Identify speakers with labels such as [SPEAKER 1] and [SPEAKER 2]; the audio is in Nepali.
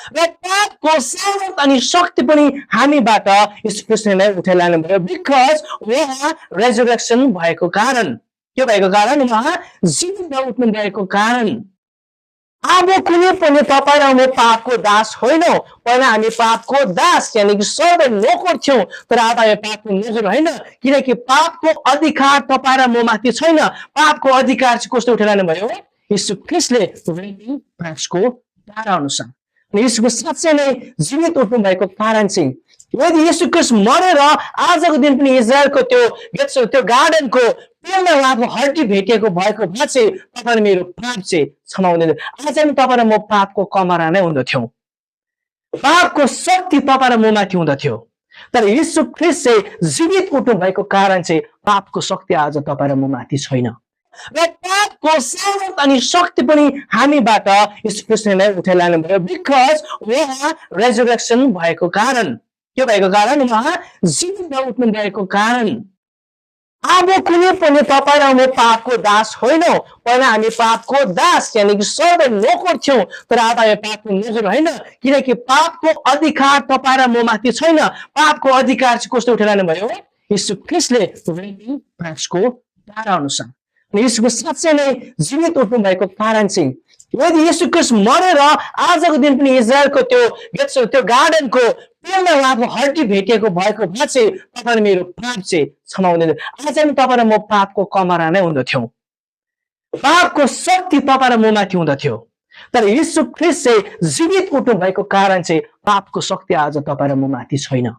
[SPEAKER 1] र पापको सामर्थ अनि शक्ति पनि हामीबाट यीशु ख्रीष्टले उठाइ लानुभयो बिकज उहाँ रेजरेक्सन भएको कारण के भएको कारण उहाँ जीवित उठ्नु भएको कारण अब कुनै पनि तपाईँ र म पापको दास होइनौँ पहिला हामी पापको दास यानि कि सर्व नोकर थियौँ तर अब हामी पापको नोकर होइन किनकि पापको अधिकार तपाईँ र म माथि छैन पापको अधिकार चाहिँ कस्तो उठाइरहनु भयो यीशु ख्रीष्टले क्रुसको धारा अनुसार यीशुको साँच्चै नै जीवित उठ्नु भएको कारण चाहिँ यदि यीशु ख्रीष्ट मरेर आजको दिन पनि इजरायलको त्यो गार्डनको पेलमा उहाँको हड्डी भेटिएको भएको भए चाहिँ तपाईँ मेरो पाप चाहिँ क्षमाउँदैन आज पनि तपाईँ र म पापको कमरा नै हुँदथ्यौँ पापको शक्ति तपाईँ र म माथि हुँदथ्यो तर यीशु ख्रीष्ट चाहिँ जीवित उठ्नु भएको कारण चाहिँ पापको शक्ति आज तपाईँ र म माथि छैन र पापको सामर्थ अनि शक्ति पनि हामीबाट यीशु ख्रीष्टले उठाइ लानुभयो बिकज उहाँ रेजरेक्सन भएको कारण के भएको कारण उहाँ जीवित उठ्नु भएको कारण अब कुनै पनि तपाईँ र म पापको दास होइनौँ पहिला हामी पापको दास यानि कि सर्व नोकर थियौँ तर अब हामी पापको नोकर होइन किनकि पापको अधिकार तपाईँ र म माथि छैन पापको अधिकार चाहिँ कस्तो उठाइरहनु भयो यीशु ख्रीष्टले क्रुसको धारा अनुसार यीशुको साँच्चै नै जीवित उठ्नु भएको कारण चाहिँ यदि यीशु ख्रीष्ट मरेर आजको दिन पनि इजरायलको त्यो गार्डनको पेलमा उहाँको हड्डी भेटिएको भएको भए चाहिँ तपाईँ मेरो पाप चाहिँ क्षमाउँदैन आज पनि तपाईँ र म पापको कमरा नै हुँदथ्यौँ पापको शक्ति तपाईँ र म माथि हुँदथ्यो तर यीशु ख्रीष्ट चाहिँ जीवित उठ्नु भएको कारण चाहिँ पापको शक्ति आज तपाईँ र म माथि छैन